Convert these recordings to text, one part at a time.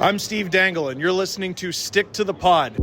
I'm Steve Dangle, and you're listening to Stick to the Pod.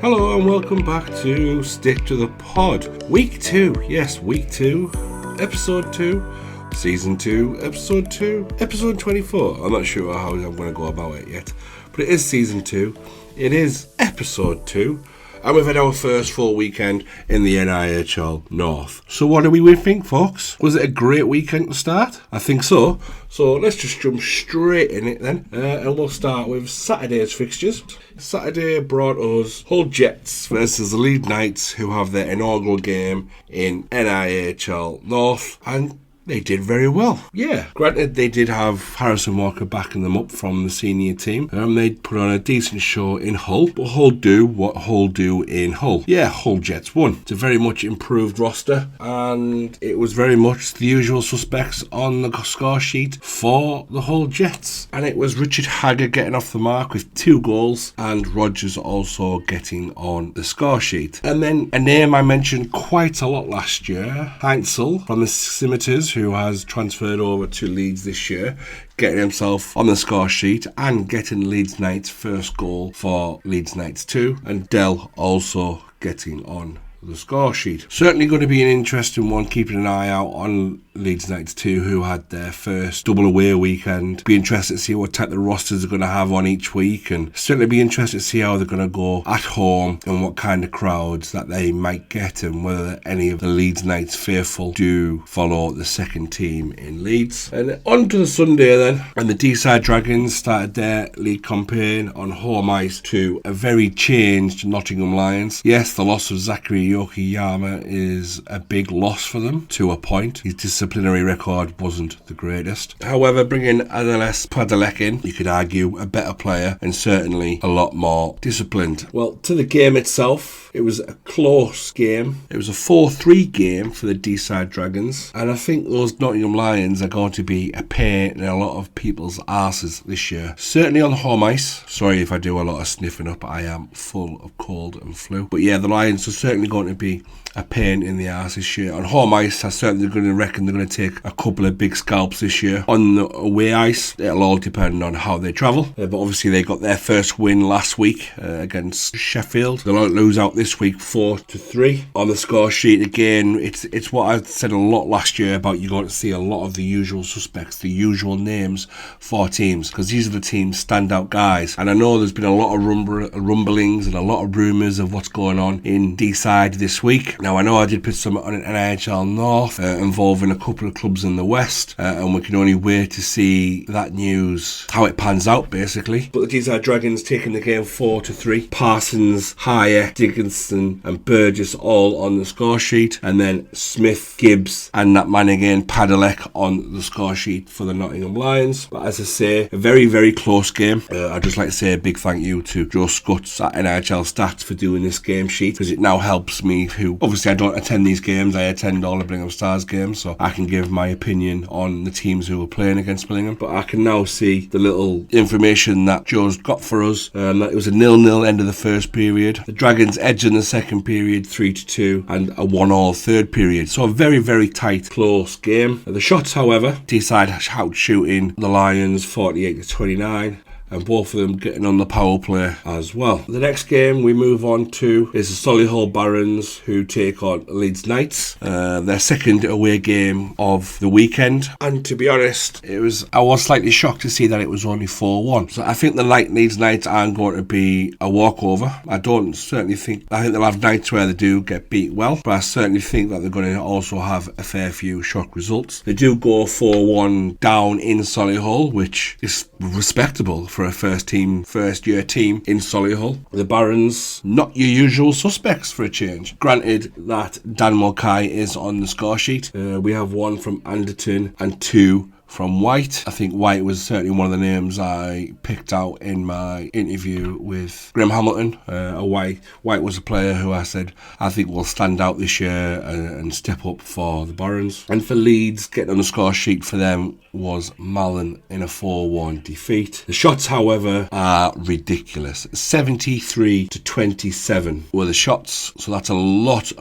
Hello and welcome back to Stick to the Pod. Week 2, yes, Week 2, Episode 2, Season 2, Episode 2, Episode 24. I'm not sure how I'm going to go about it yet, but it is Season 2, it is Episode 2, and we've had our first full weekend in the NIHL North. So what do we think, folks? Was it a great weekend to start? I think so. So let's just jump straight in it then. And we'll start with Saturday's fixtures. Saturday brought us Hull Jets versus the Leeds Knights, who have their inaugural game in NIHL North. And they did very well. Yeah, granted they did have Harrison Walker backing them up from the senior team. They put on a decent show in Hull, but Hull do what Hull do in Hull. Yeah, Hull Jets won. It's a very much improved roster, and it was very much the usual suspects on the score sheet for the Hull Jets. And it was Richard Hagger getting off the mark with 2 goals, and Rogers also getting on the score sheet. And then a name I mentioned quite a lot last year, Heinzel from the Scimitars, who has transferred over to Leeds this year, getting himself on the score sheet and getting Leeds Knights' first goal for Leeds Knights 2, and Dell also getting on the score sheet. Certainly going to be an interesting one, keeping an eye out on Leeds Knights 2, who had their first double away weekend. Be interested to see what type of rosters they're going to have on each week, and certainly be interested to see how they're going to go at home and what kind of crowds that they might get, and whether any of the Leeds Knights faithful do follow the second team in Leeds. And on to the Sunday then, and the D-side Dragons started their league campaign on home ice to a very changed Nottingham Lions. Yes, the loss of Zachary Yokiyama is a big loss for them to a point. His disciplinary record wasn't the greatest. However, bringing Adeles Padelek in, you could argue a better player and certainly a lot more disciplined. Well, to the game itself, it was a close game. It was a 4-3 game for the D-side Dragons, and I think those Nottingham Lions are going to be a pain in a lot of people's arses this year. Certainly on the home ice. Sorry if I do a lot of sniffing up, I am full of cold and flu. But yeah, the Lions are certainly going to be a pain in the arse this year. On home ice, I certainly going to reckon they're going to take a couple of big scalps this year. On the away ice, it'll all depend on how they travel. But obviously they got their first win last week against Sheffield. They'll lose out this week 4-3. On the score sheet again, it's what I said a lot last year about you're going to see a lot of the usual suspects, the usual names for teams, because these are the teams' standout guys. And I know there's been a lot of rumblings and a lot of rumours of what's going on in D-side this week. Now I know I did put some on an NIHL North involving a couple of clubs in the West, and we can only wait to see that news, how it pans out basically. But the D-side Dragons taking the game 4-3. Parsons, Hyer, Dickinson and Burgess all on the score sheet, and then Smith, Gibbs and that man again, Padelek, on the score sheet for the Nottingham Lions. But as I say, a very, very close game. I'd just like to say a big thank you to Joe Scuts at NIHL Stats for doing this game sheet, because it now helps me, who obviously I don't attend these games, I attend all the Billingham Stars games, so I can give my opinion on the teams who are playing against Billingham. But I can now see the little information that Joe's got for us, that it was a 0-0 end of the first period. The Dragons edged in the second period 3-2, and a 1-1 third period. So a very, very tight, close game. The shots, however, D-side out shooting the Lions 48-29. And both of them getting on the power play as well. The next game we move on to is the Solihull Barons, who take on Leeds Knights. Their second away game of the weekend. And to be honest, I was slightly shocked to see that it was only 4-1. So I think the Leeds Knights aren't going to be a walkover. I think they'll have nights where they do get beat well, but I certainly think that they're going to also have a fair few shock results. They do go 4-1 down in Solihull, which is respectable for a first year team in Solihull. The Barons, not your usual suspects for a change. Granted that Dan Mulcahy is on the score sheet. We have 1 from Anderton and 2 from White. I think White was certainly one of the names I picked out in my interview with Graham Hamilton. White was a player who I said I think will stand out this year and step up for the Barons. And for Leeds, getting on the score sheet for them was Malin in a 4-1 defeat. The shots, however, are ridiculous. 73-27 were the shots, so that's a lot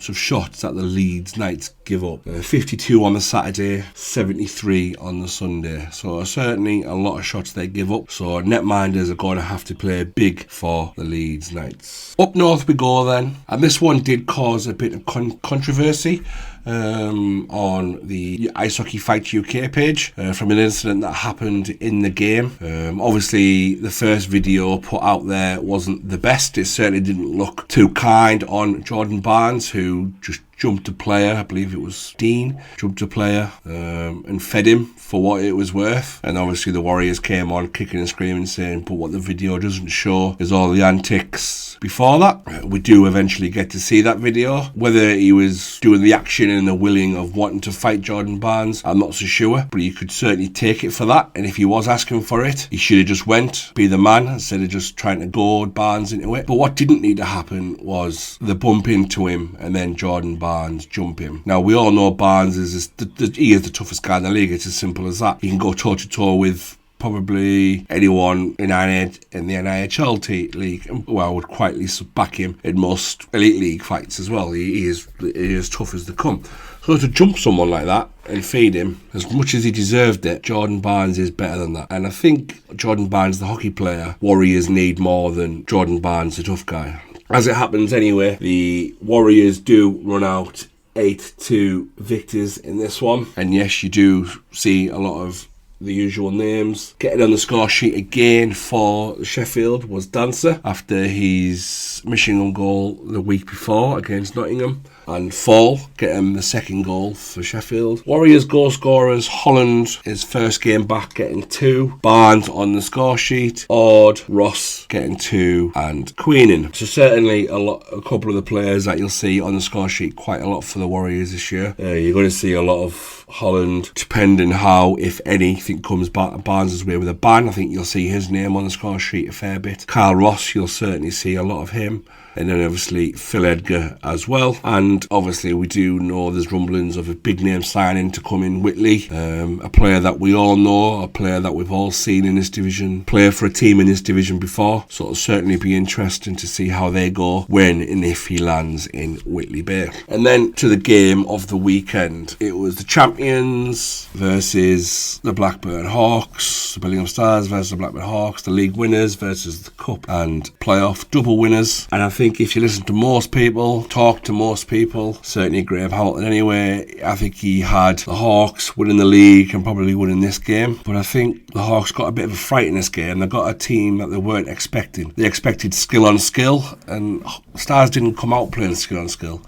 of shots that the Leeds Knights give up. 52 on the Saturday, 73 on the Sunday. So certainly a lot of shots they give up. So netminders are going to have to play big for the Leeds Knights. Up north we go then, and this one did cause a bit of controversy on the Ice Hockey Fight UK page from an incident that happened in the game. Obviously the first video put out there wasn't the best. It certainly didn't look too kind on Jordan Barnes, who just jumped a player, I believe it was Dean, jumped a player and fed him for what it was worth. And obviously the Warriors came on kicking and screaming, saying, but what the video doesn't show is all the antics before that. We do eventually get to see that video. Whether he was doing the action and the willing of wanting to fight Jordan Barnes, I'm not so sure, but you could certainly take it for that. And if he was asking for it, he should have just went, be the man, instead of just trying to goad Barnes into it. But what didn't need to happen was the bump into him and then Jordan Barnes jump him. Now we all know Barnes is he is the toughest guy in the league. It's as simple as that. He can go toe to toe with probably anyone in the NIHL league. Well, I would quietly back him in most elite league fights as well. He is as tough as they come. So to jump someone like that and feed him, as much as he deserved it, Jordan Barnes is better than that. And I think Jordan Barnes, the hockey player, Warriors need more than Jordan Barnes, the tough guy. As it happens anyway, the Warriors do run out 8-2 victors in this one. And yes, you do see a lot of the usual names. Getting on the score sheet again for Sheffield was Dancer after his Michigan goal the week before against Nottingham. And Fall getting the second goal for Sheffield. Warriors goal scorers, Holland, his first game back, getting 2. Barnes on the score sheet. Ord, Ross getting 2, and Queenan. So certainly a couple of the players that you'll see on the score sheet quite a lot for the Warriors this year. You're going to see a lot of Holland, depending how, if anything, comes Barnes' way with a ban. I think you'll see his name on the score sheet a fair bit. Carl Ross, you'll certainly see a lot of him. And then obviously Phil Edgar as well. And obviously we do know there's rumblings of a big name signing to come in, Whitley. A player that we all know, a player that we've all seen in this division, play for a team in this division before. So it'll certainly be interesting to see how they go when and if he lands in Whitley Bay. And then to the game of the weekend. It was the champions versus the Blackburn Hawks, the Billingham Stars versus the Blackburn Hawks, the league winners versus the cup and playoff double winners. And I think if you listen to most people, talk to most people, certainly Graham Hamilton anyway, I think he had the Hawks winning the league and probably winning this game. But I think the Hawks got a bit of a fright in this game. They got a team that they weren't expecting. They expected skill on skill, and Stars didn't come out playing skill on skill.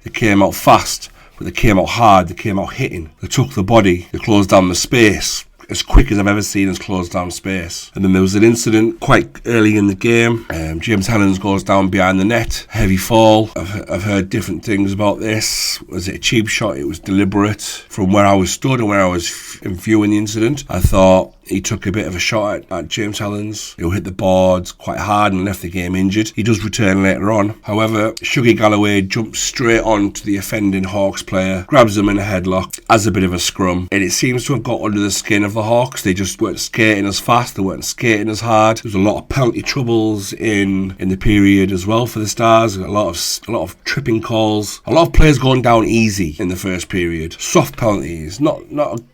They came out fast, but they came out hard, they came out hitting. They took the body, they closed down the space as quick as I've ever seen us close down space. And then there was an incident quite early in the game. James Helens goes down behind the net, heavy fall. I've heard different things about this. Was it a cheap shot? It was deliberate. From where I was stood and where I was viewing the incident, I thought he took a bit of a shot at James Helens. He'll hit the boards quite hard and left the game injured. He does return later on. However, Shuggy Galloway jumps straight on to the offending Hawks player, grabs him in a headlock, has a bit of a scrum, and it seems to have got under the skin of the Hawks. They just weren't skating as fast, they weren't skating as hard. There was a lot of penalty troubles in the period as well for the Stars. A lot of tripping calls. A lot of players going down easy in the first period. Soft penalties, not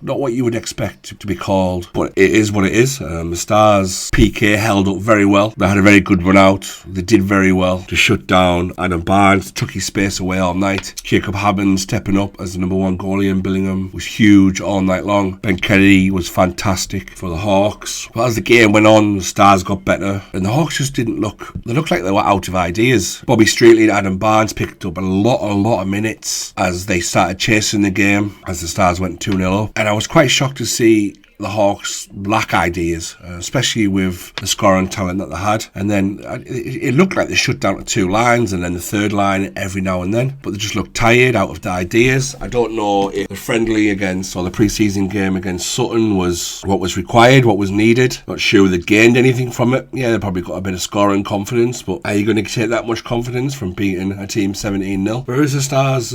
what you would expect to be called, but it is what it is. The Stars PK held up very well. They had a very good run out. They did very well to shut down Adam Barnes. Took his space away all night. Jacob Hammond stepping up as the number 1 goalie in Billingham was huge all night long. Ben Kennedy was fantastic for the Hawks. But as the game went on, the Stars got better, and the Hawks just didn't look. They looked like they were out of ideas. Bobby Streetley and Adam Barnes picked up a lot of minutes as they started chasing the game as the Stars went 2-0 up, and I was quite shocked to see the Hawks lack ideas, especially with the scoring talent that they had. And then it looked like they shut down to 2 lines and then the third line every now and then, but they just looked tired, out of the ideas. I don't know if the friendly against, or the pre-season game against Sutton was what was required, what was needed. Not sure they gained anything from it. Yeah, they probably got a bit of scoring confidence, but are you going to take that much confidence from beating a team 17-0? Whereas the Stars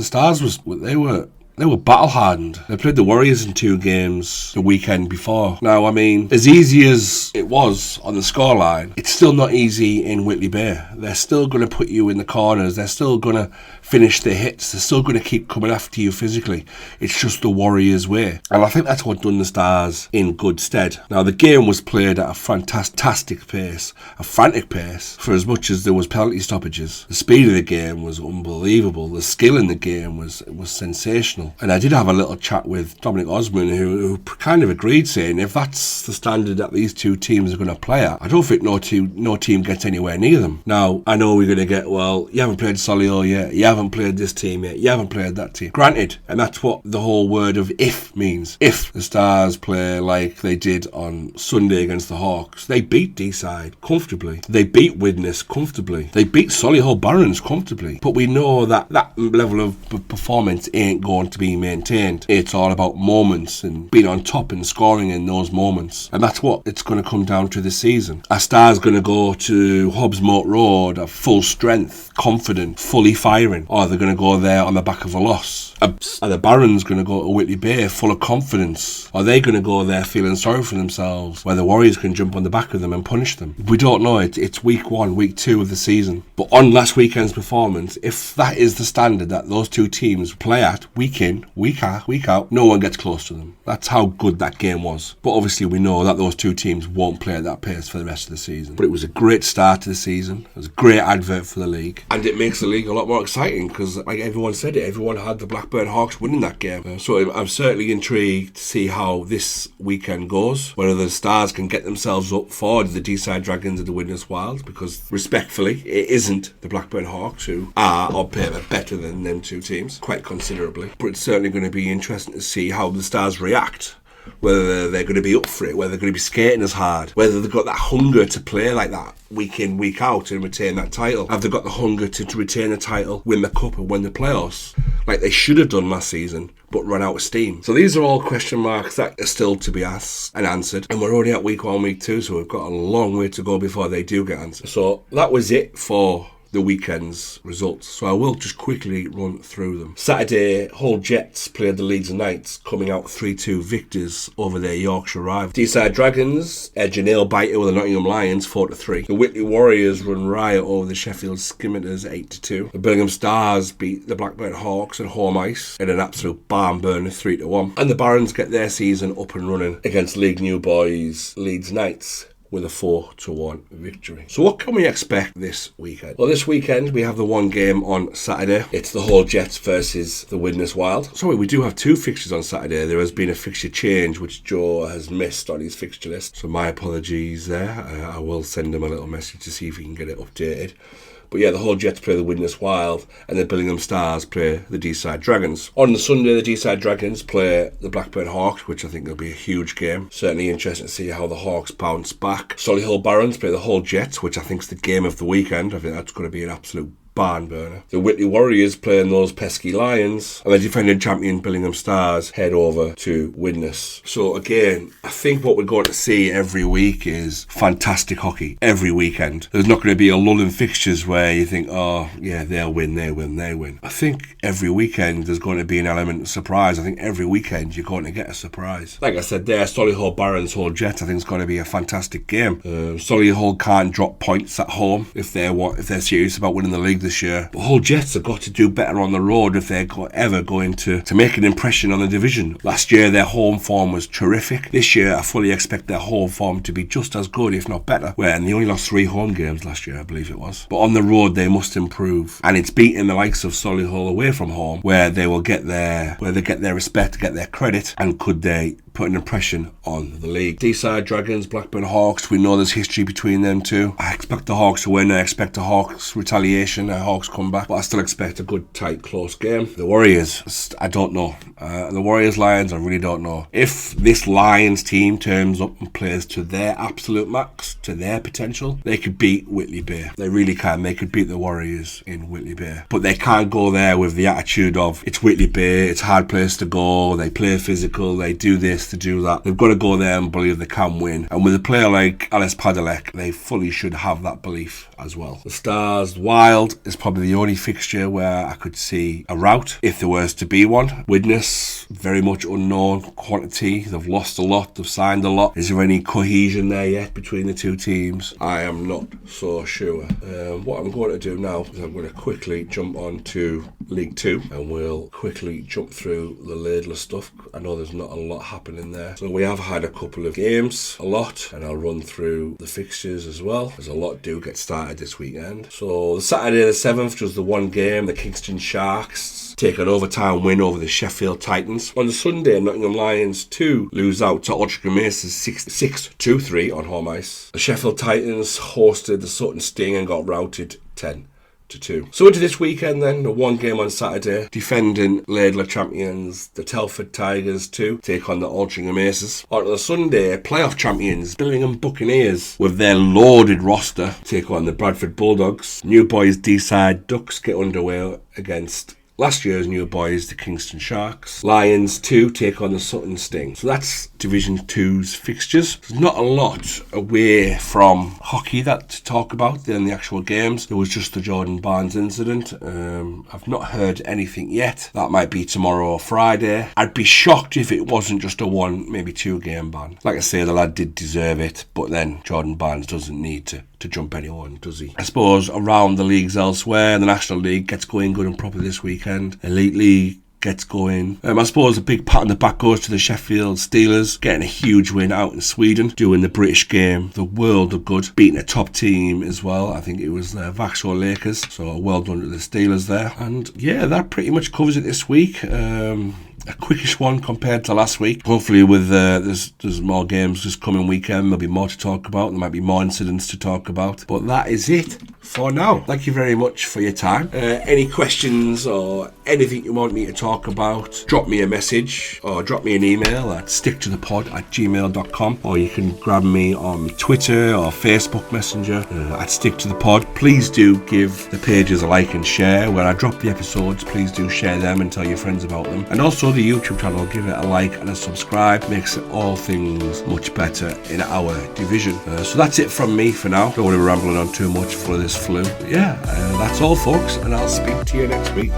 They were battle hardened. They played the Warriors in 2 games the weekend before. Now, I mean, as easy as it was on the scoreline, it's still not easy in Whitley Bay. They're still going to put you in the corners. They're still going to finish their hits. They're still going to keep coming after you physically. It's just the Warriors' way. And I think that's what done the Stars in good stead. Now, the game was played at a fantastic pace, a frantic pace, for as much as there was penalty stoppages. The speed of the game was unbelievable. The skill in the game was sensational. And I did have a little chat with Dominic Osman, who kind of agreed, saying if that's the standard that these two teams are going to play at, I don't think no team gets anywhere near them. Now, I know we're going to get, well, you haven't played Solihull yet, you haven't played this team yet, you haven't played that team. Granted, and that's what the whole word of if means. If the Stars play like they did on Sunday against the Hawks, they beat Deeside comfortably. They beat Widnes comfortably. They beat Solihull Barons comfortably. But we know that that level of performance ain't going to be maintained. It's all about moments and being on top and scoring in those moments. And that's what it's going to come down to this season. Our Stars going to go to Hobbs Moat Road at full strength, confident, fully firing, or they're going to go there on the back of a loss. Are the Barons going to go to Whitley Bay full of confidence? Are they going to go there feeling sorry for themselves, where the Warriors can jump on the back of them and punish them? We don't know. It's week 1, week 2 of the season. But on last weekend's performance, if that is the standard that those two teams play at week in, week out, no one gets close to them. That's how good that game was. But obviously we know that those two teams won't play at that pace for the rest of the season. But it was a great start to the season. It was a great advert for the league. And it makes the league a lot more exciting because, like everyone said it, everyone had the Blackburn Hawks winning that game. So I'm certainly intrigued to see how this weekend goes. Whether the Stars can get themselves up for the Deeside Dragons of the Widnes Wild, because respectfully, it isn't the Blackburn Hawks who are on paper better than them two teams, quite considerably. But it's certainly going to be interesting to see how the Stars react. Whether they're going to be up for it, whether they're going to be skating as hard, whether they've got that hunger to play like that week in, week out and retain that title. Have they got the hunger to retain a title, win the cup and win the playoffs, like they should have done last season, but run out of steam? So these are all question marks that are still to be asked and answered. And we're already at week 1, week 2, so we've got a long way to go before they do get answered. So that was it for the weekend's results, so I will just quickly run through them. Saturday, Hull Jets played the Leeds Knights, coming out 3-2 victors over their Yorkshire rival. Deeside Dragons edge a nail biter with the Nottingham Lions 4-3. The Whitley Warriors run riot over the Sheffield Skimmers 8-2. The Birmingham Stars beat the Blackburn Hawks at home ice in an absolute barn burner 3-1. And the Barons get their season up and running against League New Boys Leeds Knights with a 4-1 victory. So what can we expect this weekend? Well, this weekend we have the one game on Saturday. It's the Hull Jets versus the Widnes Wild. Sorry, we do have 2 fixtures on Saturday. There has been a fixture change which Joe has missed on his fixture list, so my apologies there. I will send him a little message to see if he can get it updated. But yeah, the Hull Jets play the Widnes Wild and the Birmingham Stars play the Deeside Dragons. On the Sunday, the Deeside Dragons play the Blackburn Hawks, which I think will be a huge game. Certainly interesting to see how the Hawks bounce back. Solihull Barons play the Hull Jets, which I think is the game of the weekend. I think that's going to be an absolute barn burner. The Whitley Warriors playing those pesky Lions, and the defending champion Birmingham Stars head over to Widnes. So again, I think what we're going to see every week is fantastic hockey every weekend. There's not going to be a lull in fixtures where you think, oh yeah, they'll win, they win, they win. I think every weekend there's going to be an element of surprise. I think every weekend you're going to get a surprise. Like I said there, Solihull Barons Hull Jets, I think it's going to be a fantastic game. Solihull can't drop points at home if they're serious about winning the league this year. But Hull Jets have got to do better on the road if they're ever going to make an impression on the division. Last year their home form was terrific. This year I fully expect their home form to be just as good, if not better. And they only lost 3 home games last year, I believe it was. But on the road they must improve. And it's beating the likes of Solihull away from home, where they get their respect, get their credit, and could they put an impression on the league. Deeside Dragons, Blackburn Hawks, we know there's history between them two. I expect the Hawks to win. I expect the Hawks retaliation, a Hawks comeback, but I still expect a good, tight, close game. The Warriors, I don't know. The Warriors Lions, I really don't know. If this Lions team turns up and plays to their absolute max, to their potential, they could beat Whitley Bay. They really can. They could beat the Warriors in Whitley Bay. But they can't go there with the attitude of, it's Whitley Bay, it's a hard place to go, they play physical, they do this, place to do that. They've got to go there and believe they can win. And with a player like Alice Padalecki, they fully should have that belief as well. The Stars Wild is probably the only fixture where I could see a rout, if there was to be one. Widnes, very much unknown quantity. They've lost a lot, they've signed a lot. Is there any cohesion there yet between the two teams? I am not so sure. What I'm going to do now is I'm going to quickly jump on to League 2 and we'll quickly jump through the Laidler stuff. I know there's not a lot happening there. So we have had a couple of games, a lot, and I'll run through the fixtures as well, as a lot do get started this weekend. So the Saturday the 7th was the one game, the Kingston Sharks take an overtime win over the Sheffield Titans. On the Sunday, Nottingham Lions 2 lose out to Altrincham Aces 6-2-3 on home ice. The Sheffield Titans hosted the Sutton Sting and got routed 10-2. So into this weekend then, the one game on Saturday, defending Laidler champions, the Telford Tigers 2 take on the Altrincham Aces. On the Sunday, playoff champions, Billingham Buccaneers, with their loaded roster, take on the Bradford Bulldogs. New Boys D-side Ducks get underway against last year's new boys, the Kingston Sharks. Lions 2 take on the Sutton Sting. So that's Division 2's fixtures. There's not a lot away from hockey that to talk about in the actual games. There was just the Jordan Barnes incident. I've not heard anything yet. That might be tomorrow or Friday. I'd be shocked if it wasn't just a 1, maybe 2 game ban. Like I say, the lad did deserve it, but then Jordan Barnes doesn't need to jump anyone, does he? I suppose around the leagues elsewhere, the National League gets going good and proper this weekend. Elite League gets going. I suppose a big pat on the back goes to the Sheffield Steelers, getting a huge win out in Sweden, doing the British game the world of good, beating a top team as well. I think it was the Vauxhall Lakers, so well done to the Steelers there. And yeah, that pretty much covers it this week. A quickish one compared to last week. Hopefully with there's more games this coming weekend, there'll be more to talk about, there might be more incidents to talk about, but that is it for now. Thank you very much for your time. Any questions or anything you want me to talk about, drop me a message or drop me an email at sticktothepod@gmail.com, or you can grab me on Twitter or Facebook Messenger at sticktothepod. Please do give the pages a like and share. When I drop the episodes, please do share them and tell your friends about them. And also the YouTube channel, give it a like and a subscribe. Makes all things much better in our division. So that's it from me for now. Don't want to be rambling on too much for this flu. But yeah, that's all folks, and I'll speak to you next week.